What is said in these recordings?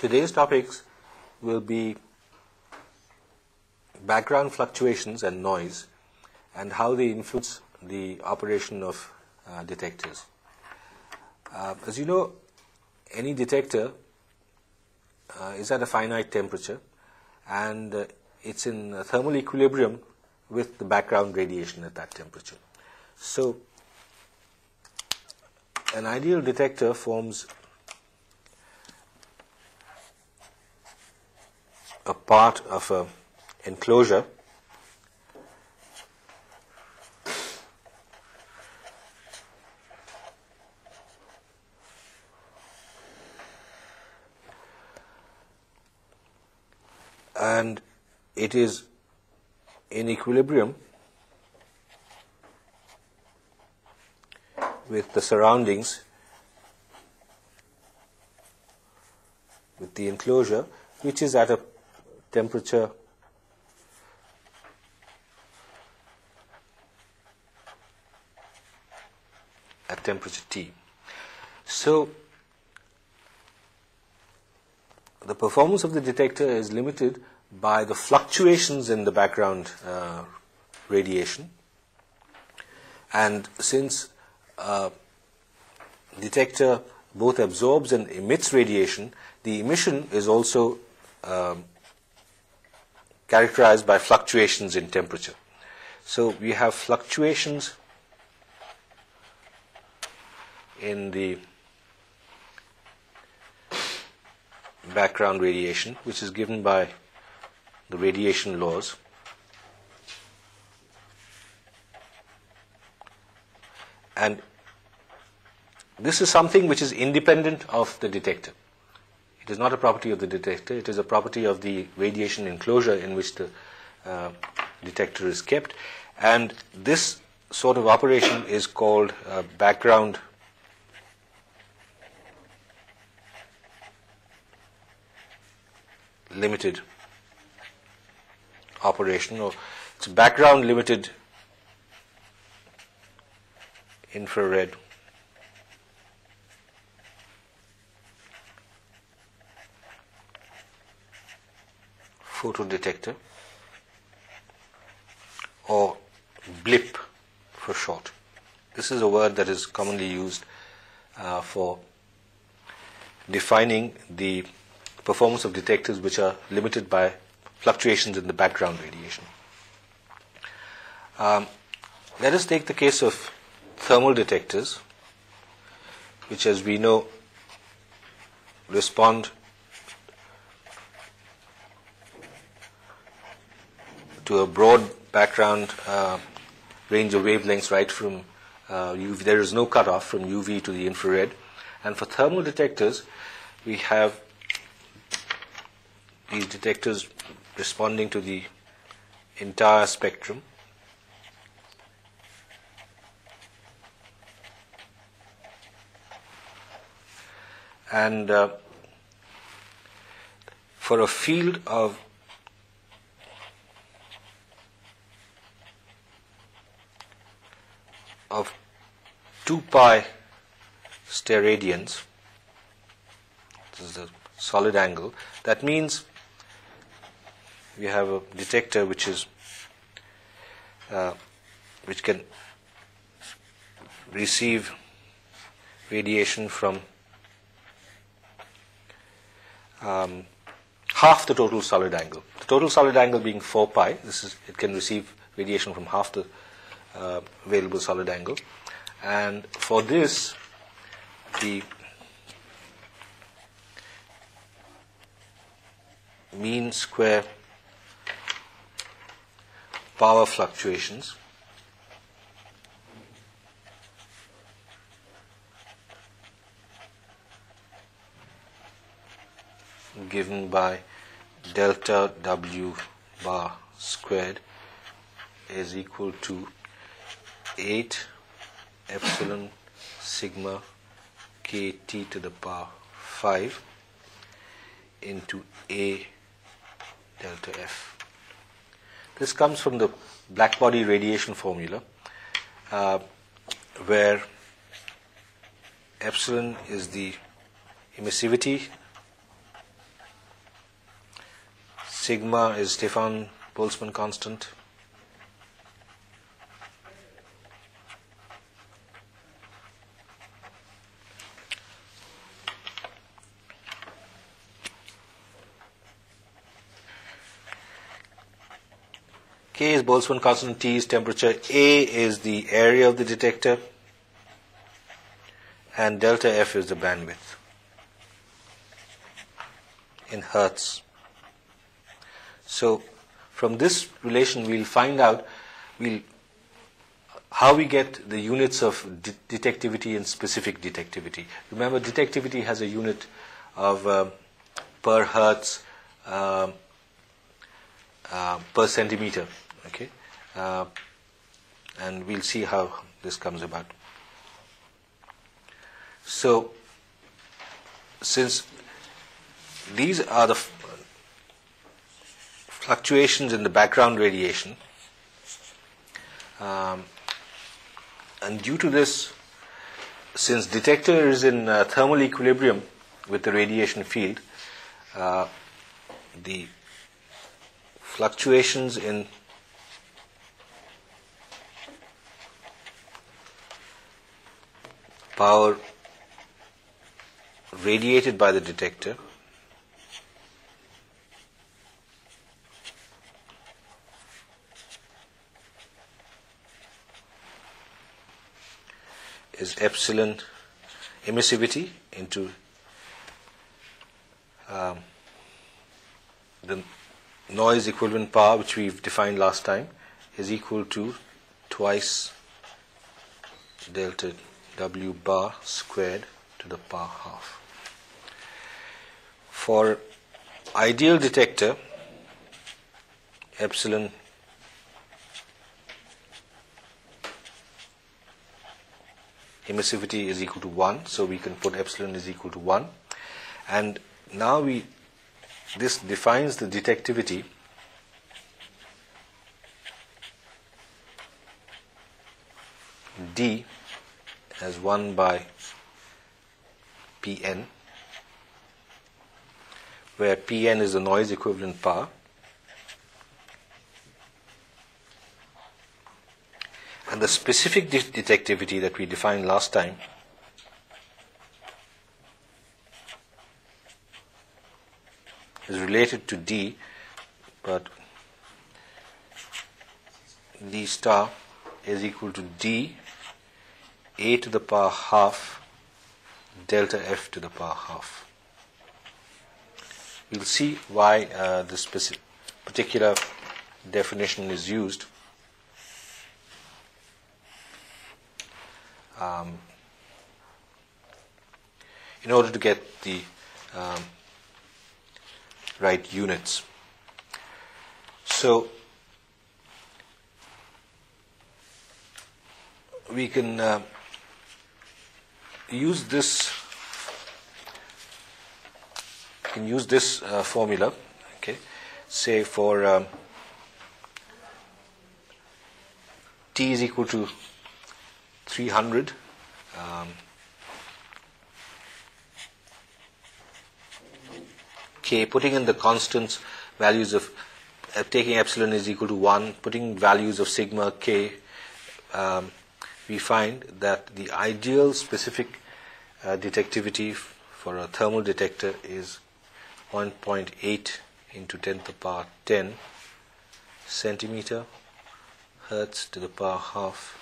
Today's topics will be background fluctuations and noise and how they influence the operation of detectors. As you know, any detector is at a finite temperature and it's in thermal equilibrium with the background radiation at that temperature. So an ideal detector forms a part of an enclosure and it is in equilibrium with the surroundings, with the enclosure, which is at a temperature at temperature T. So the performance of the detector is limited by the fluctuations in the background radiation, and since detector both absorbs and emits radiation, the emission is also characterized by fluctuations in temperature. So we have fluctuations in the background radiation, which is given by the radiation laws. And this is something which is independent of the detector. It is not a property of the detector, it is a property of the radiation enclosure in which the detector is kept. And this sort of operation is called background limited operation, or it's background limited infrared photodetector, or blip for short. This is a word that is commonly used for defining the performance of detectors which are limited by fluctuations in the background radiation. Let us take the case of thermal detectors, which, as we know, respond to a broad background range of wavelengths, right from UV. There is no cutoff from UV to the infrared. And for thermal detectors, we have these detectors responding to the entire spectrum. And for a field of of 2 pi steradians, this is the solid angle, that means we have a detector which is which can receive radiation from half the total solid angle. The total solid angle being 4 pi, it can receive radiation from half the available solid angle. And for this, the mean square power fluctuations given by delta W bar squared is equal to 8 epsilon sigma kt to the power 5 into A delta F. This comes from the blackbody radiation formula, where epsilon is the emissivity Sigma is Stefan-Boltzmann constant. K is Boltzmann constant, T is temperature, A is the area of the detector, and delta F is the bandwidth in hertz. So from this relation we'll find out how we get the units of detectivity and specific detectivity. Remember, detectivity has a unit of per hertz per centimeter. Okay, and we'll see how this comes about. So, since these are the fluctuations in the background radiation, and due to this, since detector is in thermal equilibrium with the radiation field, the fluctuations in power radiated by the detector is epsilon emissivity into the noise equivalent power, which we've defined last time, is equal to twice delta W bar squared to the power half. For ideal detector, epsilon emissivity is equal to 1, so we can put epsilon is equal to 1, and now this defines the detectivity D as 1 by Pn, where Pn is the noise equivalent power, and the specific detectivity that we defined last time is related to D, but D star is equal to D A to the power half delta F to the power half. We'll see why this particular definition is used. In order to get the right units. So we can use this formula, okay, say for T is equal to 300, K, putting in the constants, values of taking epsilon is equal to 1, putting values of sigma K, we find that the ideal specific detectivity for a thermal detector is 1.8 into 10 to the power 10 centimeter hertz to the power half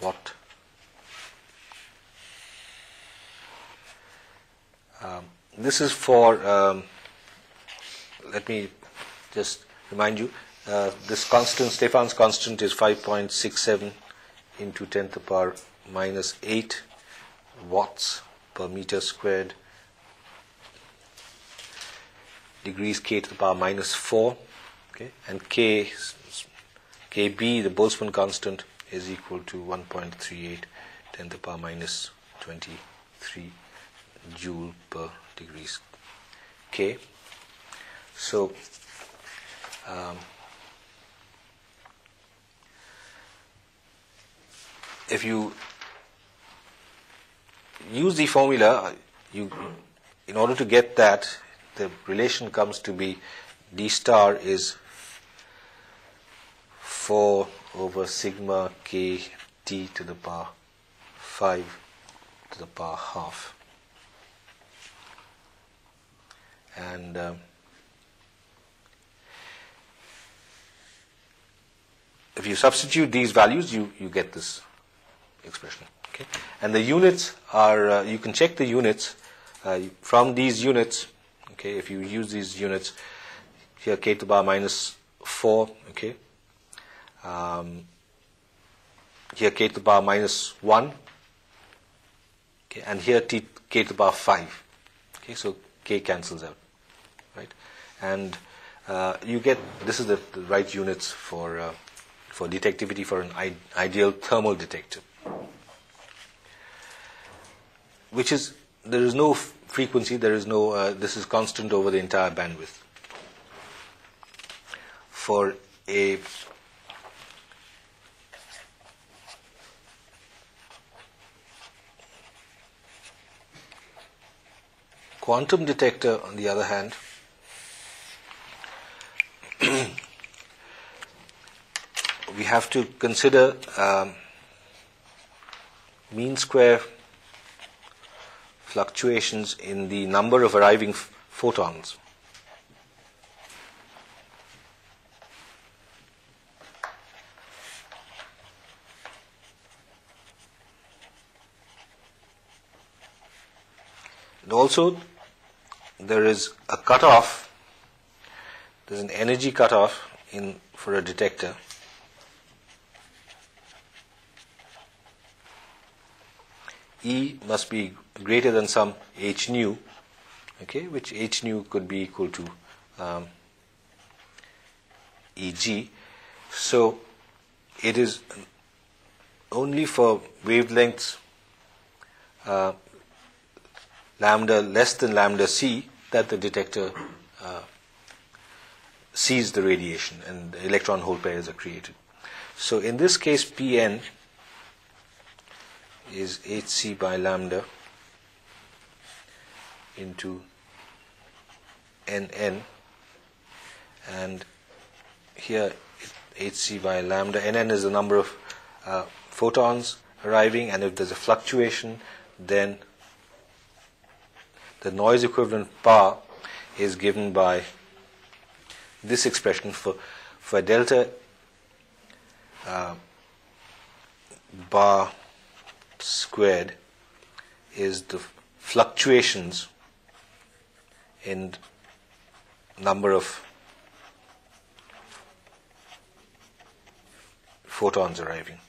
watt. This is for, let me just remind you, this constant, Stefan's constant, is 5.67 into 10 to the power minus 8 watts per meter squared, degrees K to the power minus 4, okay, and KB, the Boltzmann constant, is equal to 1.38 10 to the power minus 23 joule per degrees K. So if you use the formula, in order to get that, the relation comes to be d star is 4 over sigma k t to the power 5 to the power half. And if you substitute these values, you get this expression. Okay? And the units are, you can check the units from these units. Okay, if you use these units, here k to the power minus 4, okay, here k to the power minus 1, okay, and here k to the power 5. Okay, so k cancels out, right? And you get, this is the right units for detectivity for an ideal thermal detector, which is, there is no frequency, there is no, this is constant over the entire bandwidth. For a quantum detector, on the other hand, we have to consider mean square fluctuations in the number of arriving photons. And also, there is a cutoff, there's an energy cutoff for a detector. E must be greater than some h nu, okay, which h nu could be equal to Eg. So it is only for wavelengths lambda less than lambda c that the detector sees the radiation and the electron hole pairs are created. So in this case, Pn is hc by lambda into nn, and here hc by lambda, nn is the number of photons arriving, and if there's a fluctuation, then the noise equivalent power is given by this expression for delta bar squared is the fluctuations in number of photons arriving.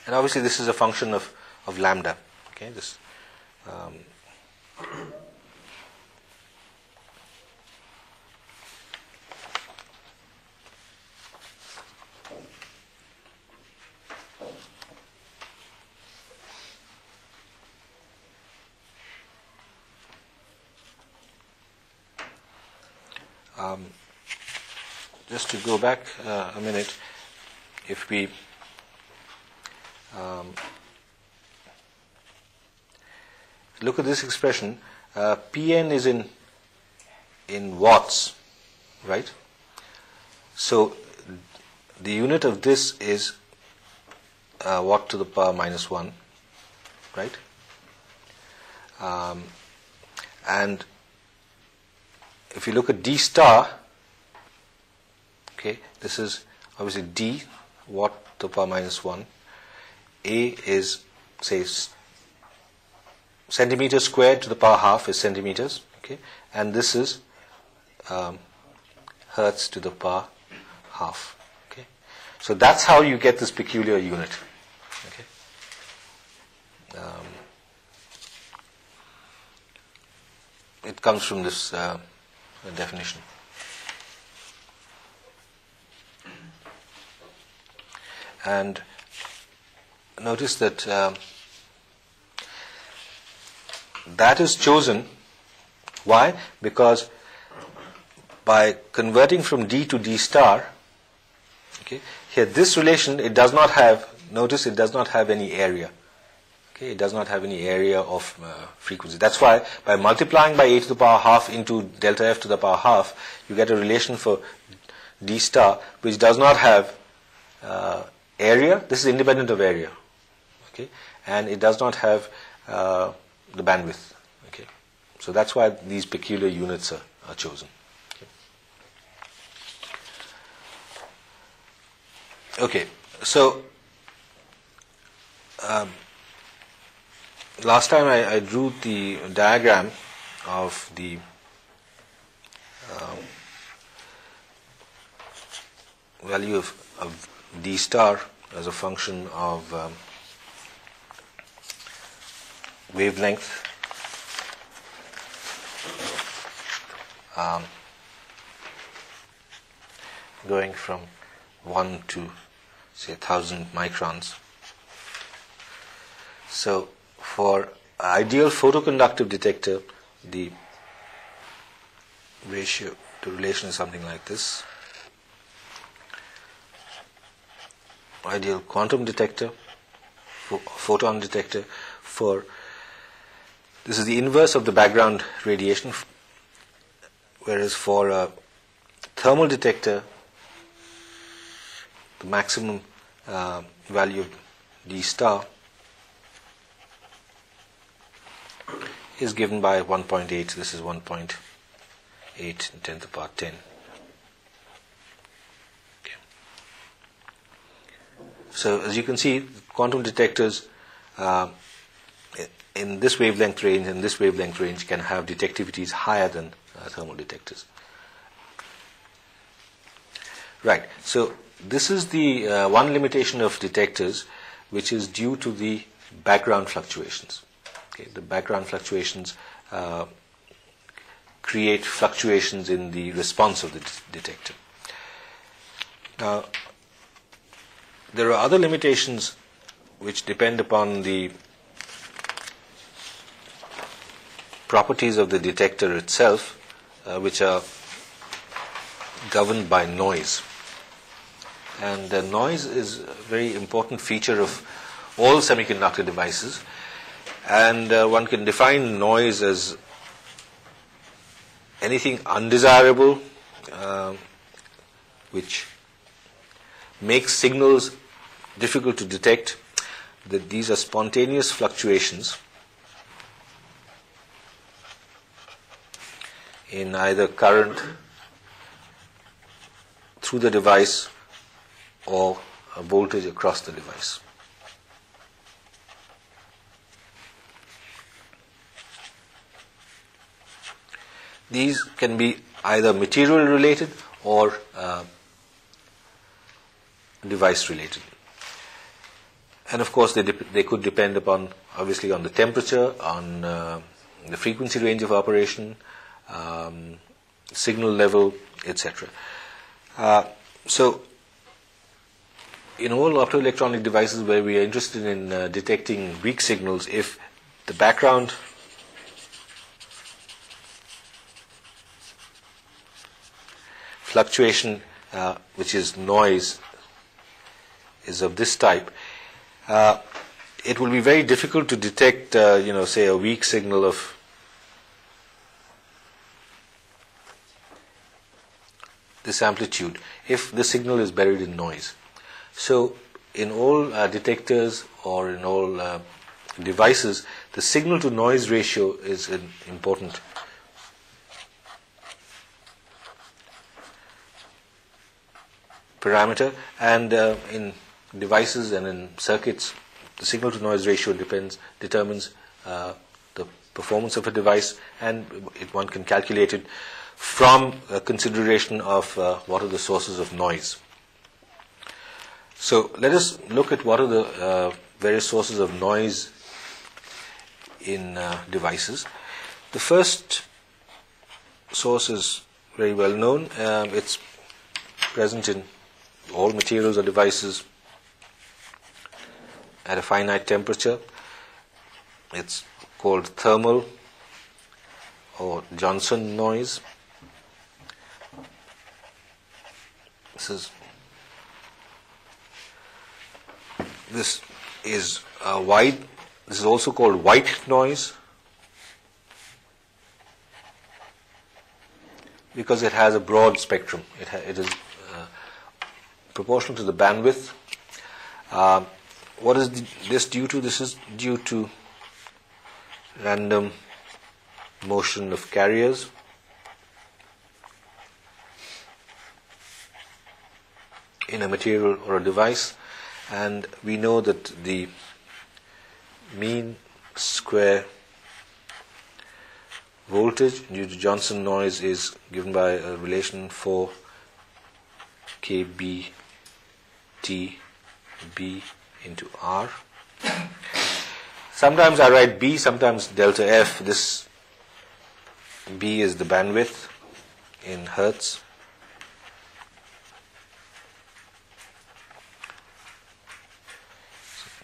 And obviously this is a function of lambda. Okay, this just to go back a minute, if we look at this expression, Pn is in watts, right? So the unit of this is watt to the power minus 1, right? And if you look at d star, okay, this is obviously d, watt to the power minus 1. A is, say, centimeters squared to the power half is centimeters, okay, and this is hertz to the power half, okay. So that's how you get this peculiar unit, okay. It comes from this definition. And notice that that is chosen. Why? Because by converting from D to D star, okay, here this relation, it does not have, notice it does not have any area. Okay, it does not have any area of frequency. That's why by multiplying by a to the power half into delta f to the power half, you get a relation for d star which does not have area. This is independent of area. Okay, and it does not have the bandwidth. Okay, so that's why these peculiar units are chosen. Okay, so last time I drew the diagram of the value of d star as a function of wavelength going from 1 to say 1000 microns. So for ideal photoconductive detector, the relation is something like this. Ideal quantum detector, photon detector, this is the inverse of the background radiation, whereas for a thermal detector, the maximum value of d star is given by 1.8. This is 1.8 in 10 to the power 10. Okay. So as you can see, quantum detectors in this wavelength range and this wavelength range can have detectivities higher than thermal detectors. Right. So this is the one limitation of detectors, which is due to the background fluctuations. Okay, the background fluctuations create fluctuations in the response of the detector. Now, there are other limitations which depend upon the properties of the detector itself, which are governed by noise. And noise is a very important feature of all semiconductor devices. And one can define noise as anything undesirable which makes signals difficult to detect. That these are spontaneous fluctuations in either current through the device or a voltage across the device. These can be either material related or device related. And of course they could depend upon, obviously, on the temperature, on the frequency range of operation, signal level, etc. So in all optoelectronic devices where we are interested in detecting weak signals, if the background fluctuation, which is noise, is of this type, it will be very difficult to detect, say a weak signal of this amplitude if the signal is buried in noise. So in all detectors or in all devices, the signal to noise ratio is an important parameter, and in devices and in circuits, the signal to noise ratio determines the performance of a device, and one can calculate it from a consideration of what are the sources of noise. So let us look at what are the various sources of noise in devices. The first source is very well known. It's present in all materials or devices at a finite temperature. It's called thermal or Johnson noise. This is a wide This is also called white noise because it has a broad spectrum. It is proportional to the bandwidth. What is this due to? This is due to random motion of carriers. In a material or a device, and we know that the mean square voltage due to Johnson noise is given by a relation 4 kB T B into R. Sometimes I write B, sometimes delta F. This B is the bandwidth in hertz.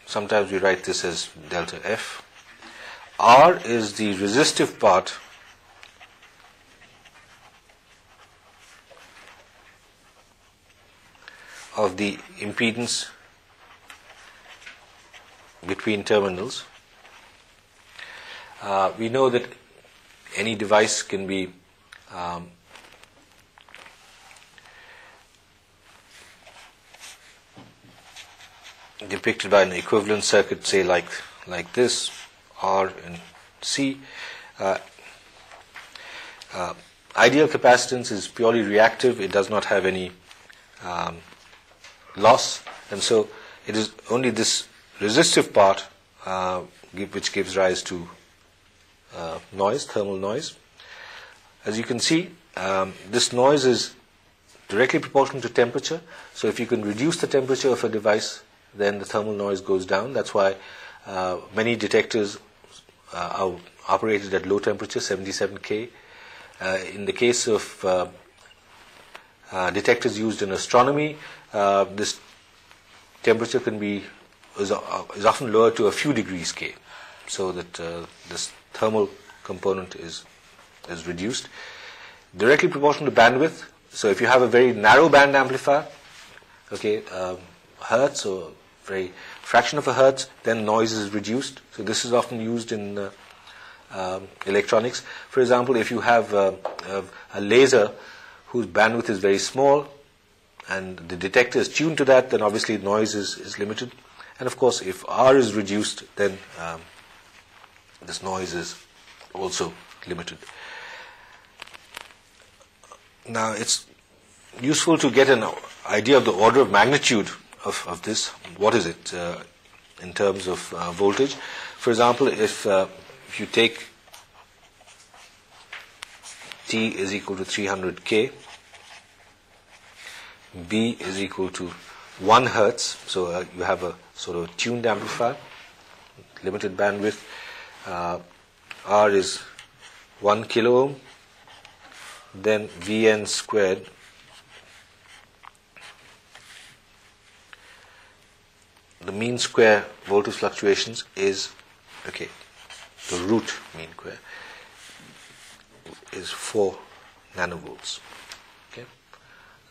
Sometimes we write this as delta F. R is the resistive part of the impedance between terminals. We know that any device can be depicted by an equivalent circuit, say like this, R and C. Ideal capacitance is purely reactive. It does not have any loss, and so it is only this resistive part which gives rise to noise, thermal noise. As you can see, this noise is directly proportional to temperature. So if you can reduce the temperature of a device, then the thermal noise goes down. That's why many detectors are operated at low temperature, 77 K. In the case of detectors used in astronomy, this temperature is often lower to a few degrees K, so that this thermal component is reduced. Directly proportional to bandwidth. So if you have a very narrow band amplifier, okay, hertz or very fraction of a hertz, then noise is reduced. So this is often used in electronics. For example, if you have a laser whose bandwidth is very small and the detector is tuned to that, then obviously noise is limited. And of course, if R is reduced, then this noise is also limited. Now, it's useful to get an idea of the order of magnitude of this. What is it in terms of voltage? For example, if you take T is equal to 300 K, B is equal to 1 hertz, so you have a sort of tuned amplifier, limited bandwidth. R is 1 kilo ohm, then Vn squared the mean square voltage fluctuations is, okay, the root mean square is 4 nanovolts. Okay,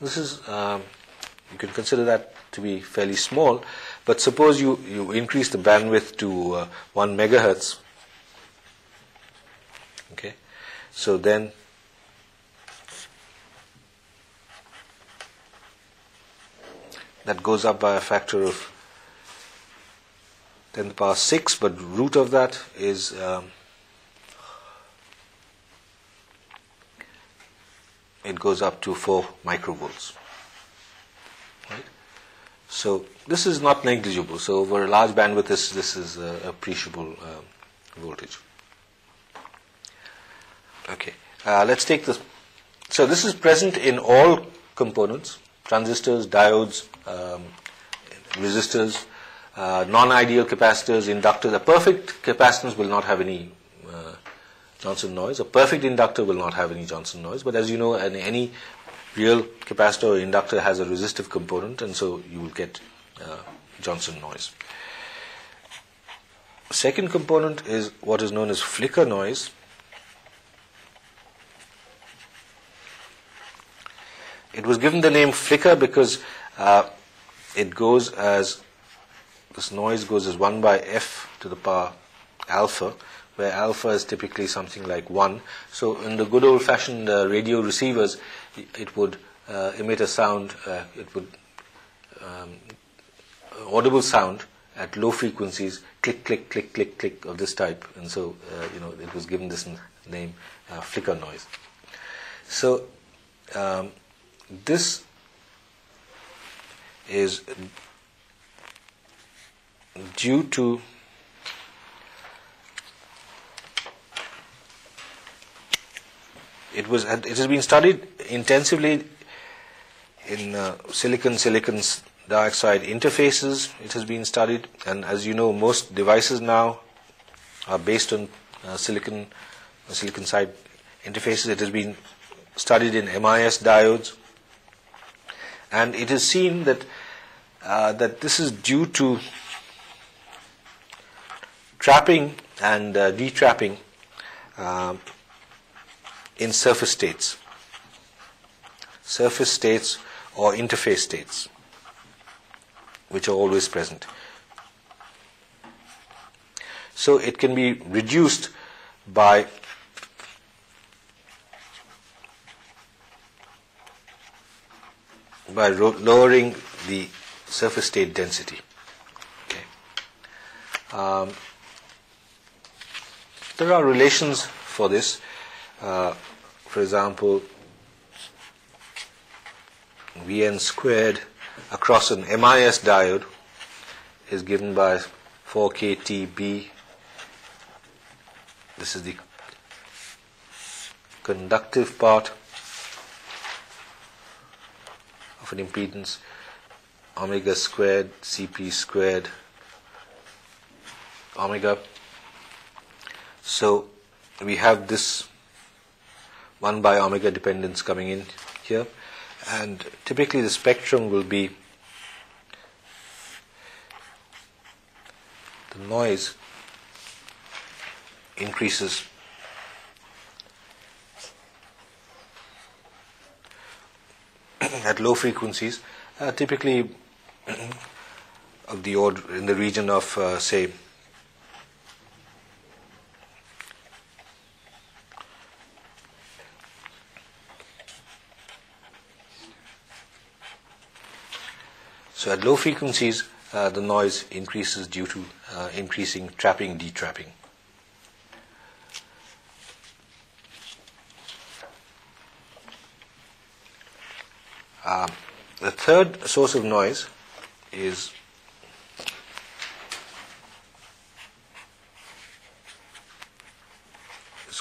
this is you can consider that to be fairly small, but suppose you increase the bandwidth to 1 megahertz. Okay, so then that goes up by a factor of 10 to the power 6, but root of that is it goes up to 4 microvolts. Right? So this is not negligible. So over a large bandwidth, this is appreciable voltage. Okay, let's take this. So this is present in all components: transistors, diodes, resistors, non-ideal capacitors, inductors. A perfect capacitance will not have any Johnson noise. A perfect inductor will not have any Johnson noise. But as you know, any real capacitor or inductor has a resistive component, and so you will get Johnson noise. Second component is what is known as flicker noise. It was given the name flicker because it goes as, this noise goes as 1 by f to the power alpha, where alpha is typically something like 1. So in the good old-fashioned radio receivers, it would emit a sound, it would audible sound at low frequencies, click, click, click, click, click, of this type. And so, it was given this name, flicker noise. So, this is due to it has been studied intensively in silicon dioxide interfaces. It has been studied, and as you know, most devices now are based on silicon side interfaces. It has been studied in MIS diodes, and it is seen that this is due to trapping and detrapping in surface states or interface states, which are always present. So it can be reduced by lowering the surface state density. Okay. There are relations for this. For example, Vn squared across an MIS diode is given by 4kTb. This is the conductive part of an impedance, omega squared, Cp squared, omega. So we have this 1 by omega dependence coming in here, and typically the spectrum will be the noise increases at low frequencies, typically of the order in the region of say so at low frequencies the noise increases due to increasing trapping, detrapping. The third source of noise is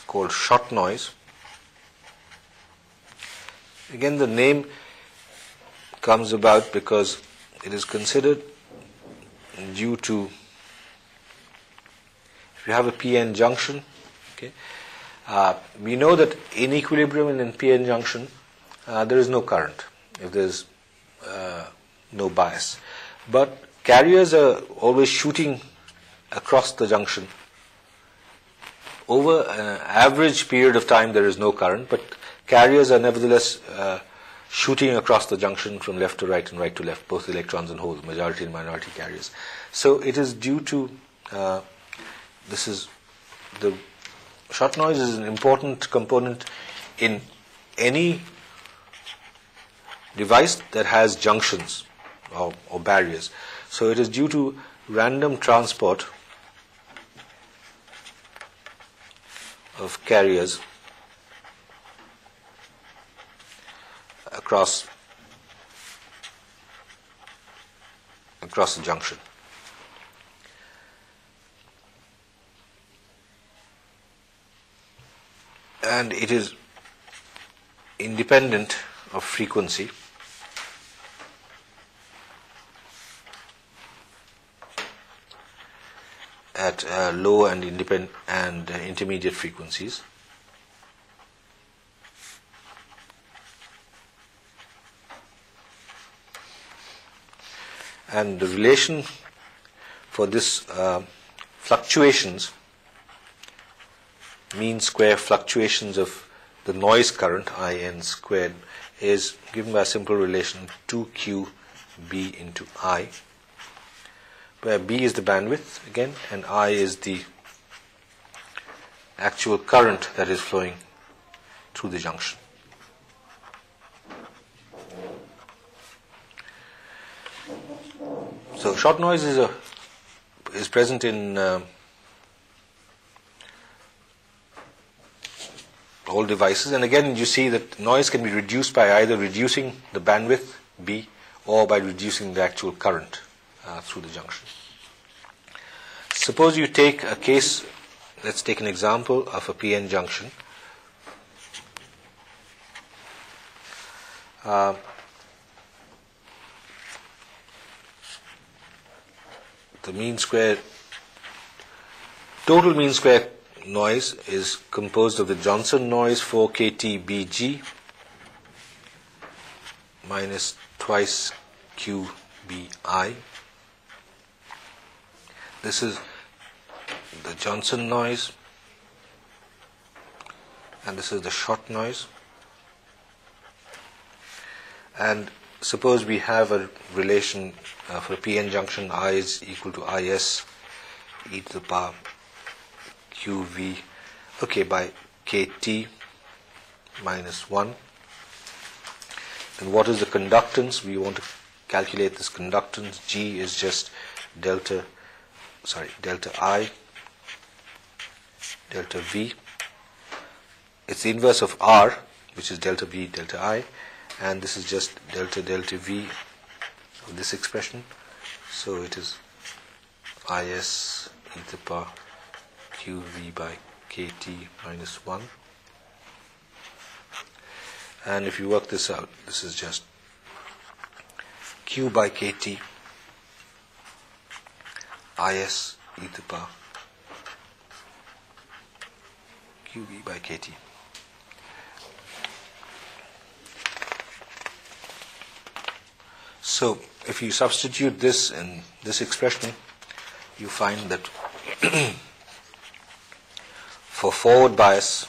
called shot noise. Again, the name comes about because it is considered due to, if you have a PN junction, okay, we know that in equilibrium and in PN junction there is no current if there is no bias, but carriers are always shooting across the junction. Over an average period of time there is no current, but carriers are nevertheless shooting across the junction from left to right and right to left, both electrons and holes, majority and minority carriers. So it is due to this is the shot noise is an important component in any device that has junctions or barriers. So it is due to random transport of carriers across the junction. And it is independent of frequency. At low and independent and intermediate frequencies. And the relation for this fluctuations, mean square fluctuations of the noise current, In squared, is given by a simple relation 2qB into I, where B is the bandwidth again and I is the actual current that is flowing through the junction. So shot noise is present in all devices, and again you see that noise can be reduced by either reducing the bandwidth B or by reducing the actual current through the junction. Suppose you take a case, let's take an example of a PN junction. The mean square, total mean square noise is composed of the Johnson noise 4kT Bg minus twice QBI. This is the Johnson noise, and this is the shot noise. And suppose we have a relation for a PN junction, I is equal to Is e to the power QV, okay, by KT minus 1. And what is the conductance? We want to calculate this conductance. G is just delta I, delta V. It's the inverse of R, which is delta V, delta I, and this is just delta V of this expression. So it is Is e to the power QV by KT minus 1. And if you work this out, this is just Q by KT Is e to the power QV by KT. So if you substitute this in this expression, you find that for forward bias,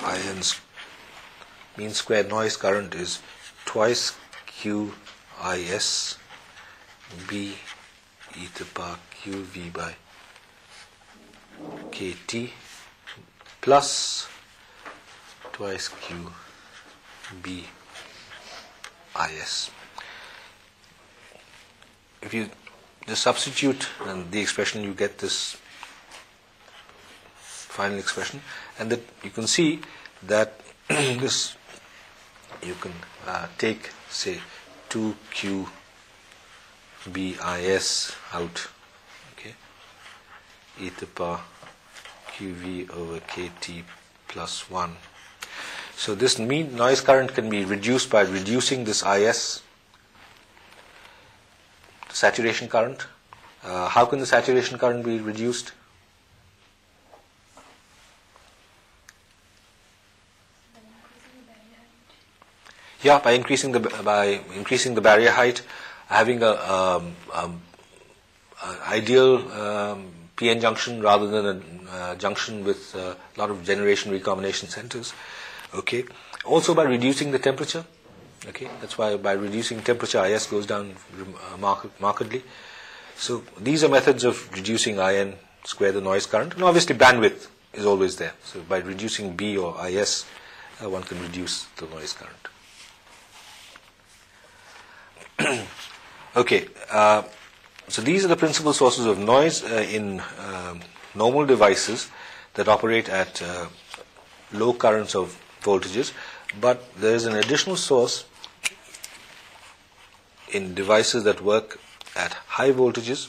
IN's mean square noise current is twice QIS B e to the power QV by KT plus twice QB IS. If you just substitute in the expression, you get this final expression, and that you can see that this you can take, say, 2QBIS out, okay, e to the power QV over KT plus 1. So this mean noise current can be reduced by reducing this IS, saturation current. How can the saturation current be reduced? Yeah, by increasing the barrier height, having an ideal PN junction rather than a junction with a lot of generation recombination centers. Okay. Also by reducing the temperature. Okay. That's why by reducing temperature, IS goes down markedly. So these are methods of reducing IN square the noise current, and obviously bandwidth is always there. So by reducing B or IS, one can reduce the noise current. Okay, so these are the principal sources of noise in normal devices that operate at low currents of voltages, but there is an additional source in devices that work at high voltages,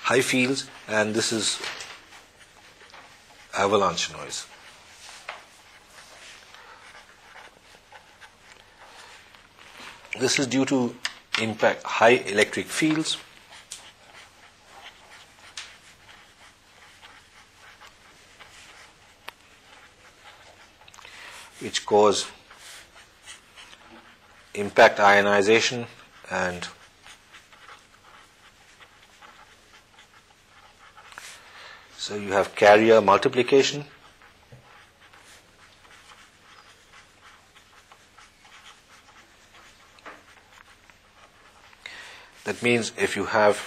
high fields, and this is avalanche noise. This is due to impact high electric fields, which cause impact ionization and so you have carrier multiplication. That means if you have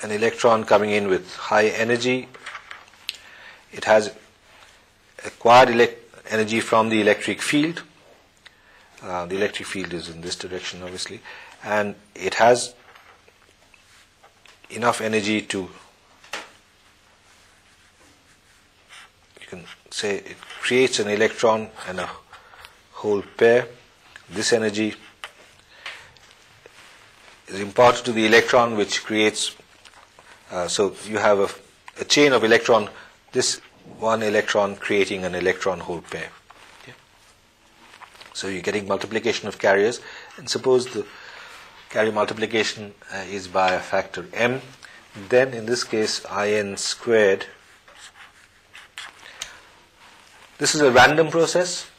an electron coming in with high energy. It has acquired energy from the electric field. The electric field is in this direction, obviously, and it has enough energy to, you can say, it creates an electron and a whole pair. This energy is imparted to the electron, which creates, so you have a chain of electron, this one electron creating an electron hole pair. Okay. So you're getting multiplication of carriers, and suppose the carrier multiplication is by a factor m, then in this case In squared. This is a random process,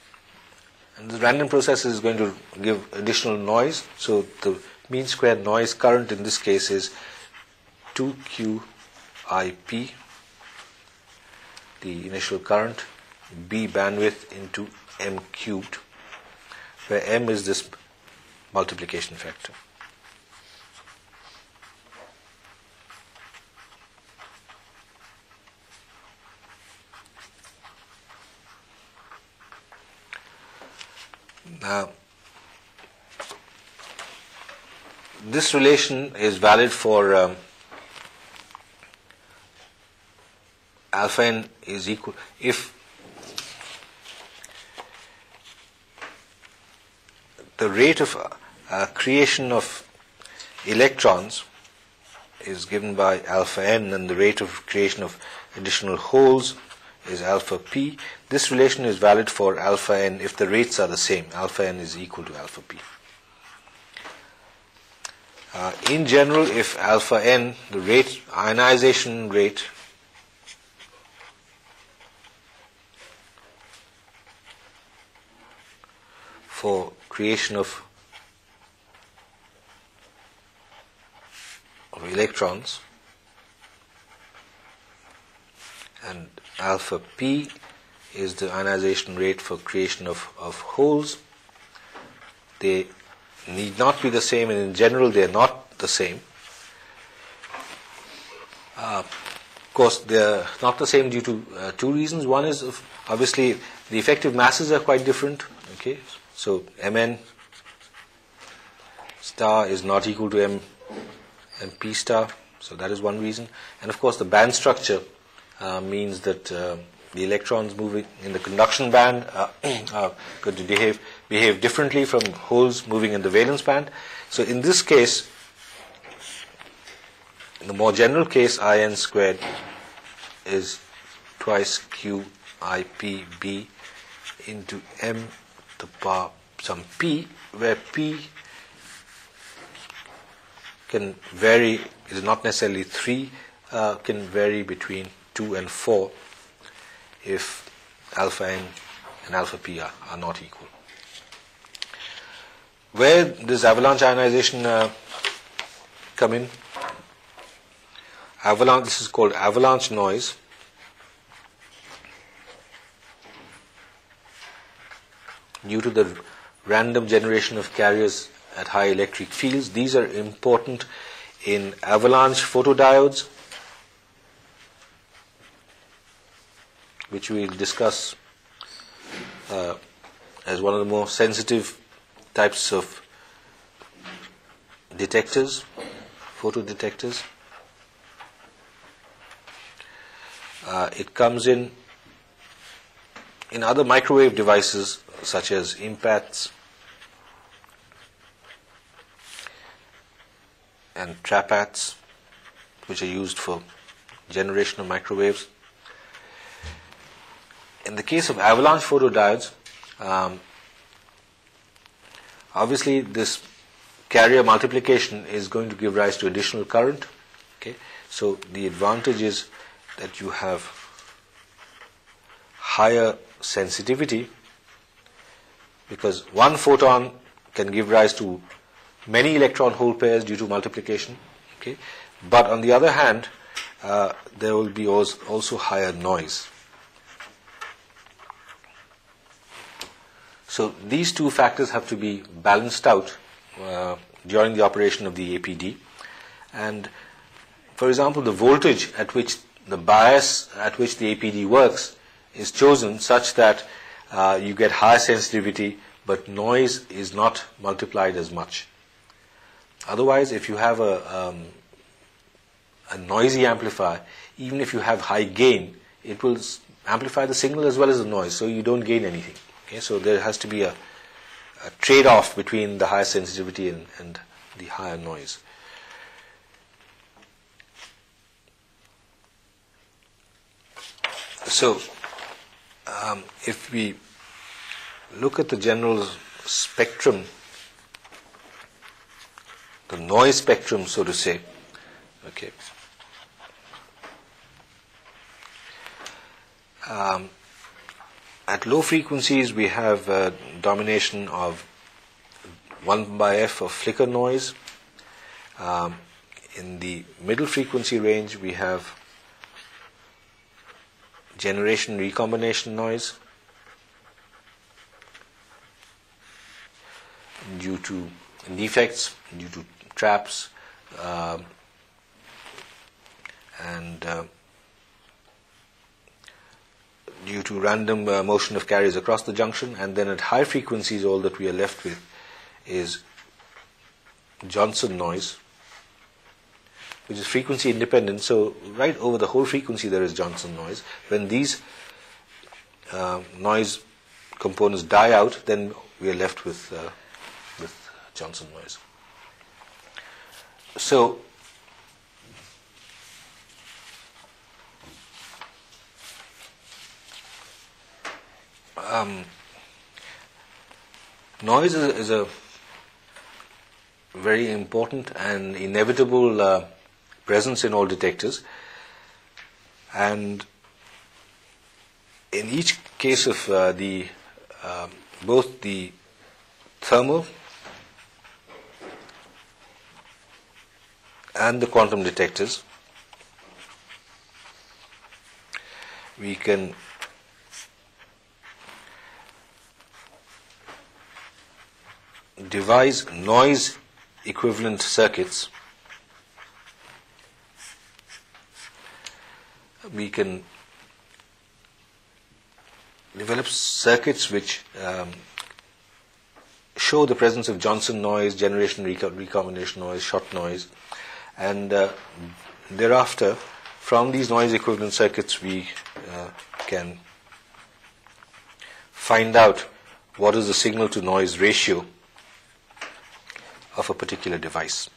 and the random process is going to give additional noise. So the mean square noise current in this case is 2qIp, the initial current, B bandwidth into m cubed, where m is this multiplication factor. Now, this relation is valid for alpha n is equal if the rate of creation of electrons is given by alpha n and the rate of creation of additional holes is alpha p. This relation is valid for alpha n if the rates are the same. Alpha n is equal to alpha p. In general, if alpha n, the rate, ionization rate, for creation of electrons, and alpha p is the ionization rate for creation of holes, they need not be the same, and in general they are not the same. Of course, they are not the same due to two reasons. One is obviously the effective masses are quite different. Okay, so Mn star is not equal to M P star, so that is one reason. And of course, the band structure means that the electrons moving in the conduction band are going to behave differently from holes moving in the valence band. So in this case, in the more general case, In squared is twice Q I P B into M to the power some P, where P can vary, is not necessarily 3, can vary between 2 and 4 if alpha n and alpha p are not equal. Where does avalanche ionization come in? Avalanche, this is called avalanche noise. Due to the random generation of carriers at high electric fields, these are important in avalanche photodiodes, which we will discuss as one of the more sensitive types of detectors, photodetectors. It comes in other microwave devices such as impacts and trapats, which are used for generation of microwaves. In the case of avalanche photodiodes, obviously this carrier multiplication is going to give rise to additional current. Okay, so the advantage is that you have higher sensitivity, because one photon can give rise to many electron hole pairs due to multiplication. Okay, but on the other hand, there will be also higher noise. So these two factors have to be balanced out during the operation of the APD. And For example, the voltage at which the bias at which the APD works is chosen such that you get higher sensitivity, but noise is not multiplied as much. Otherwise, if you have a noisy amplifier, even if you have high gain, it will amplify the signal as well as the noise, so you don't gain anything. Okay, so there has to be a trade-off between the higher sensitivity and the higher noise. So, if we look at the general spectrum, the noise spectrum, so to say, okay. At low frequencies, we have domination of 1/f of flicker noise. In the middle frequency range, we have generation recombination noise due to defects, due to traps, and due to random motion of carriers across the junction. And then at high frequencies, all that we are left with is Johnson noise, which is frequency independent. So right over the whole frequency there is Johnson noise. When these noise components die out, then we are left with Johnson noise. So noise is a very important and inevitable presence in all detectors, and in each case of both the thermal and the quantum detectors, we can devise noise equivalent circuits. We can develop circuits which show the presence of Johnson noise, generation recombination noise, shot noise, and thereafter from these noise equivalent circuits we can find out what is the signal to noise ratio of a particular device.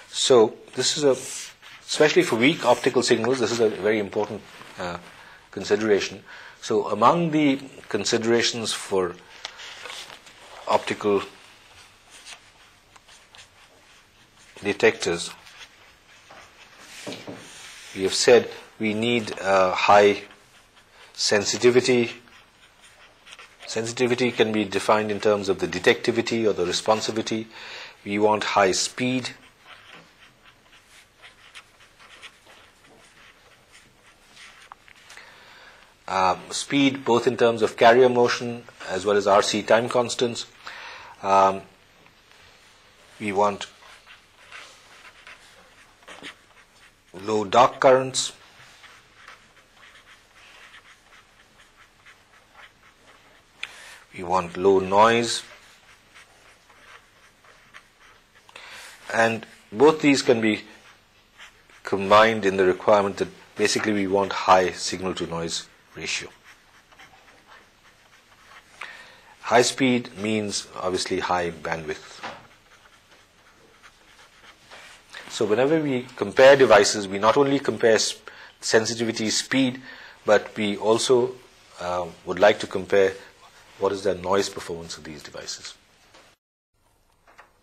So this is especially for weak optical signals, this is a very important consideration. So among the considerations for optical detectors, we have said we need high sensitivity. Sensitivity can be defined in terms of the detectivity or the responsivity. We want high speed. Speed both in terms of carrier motion as well as RC time constants. We want low dark currents. We want low noise. And both these can be combined in the requirement that basically we want high signal to noise ratio. High speed means obviously high bandwidth. So whenever we compare devices, we not only compare sensitivity, speed, but we also would like to compare what is the noise performance of these devices.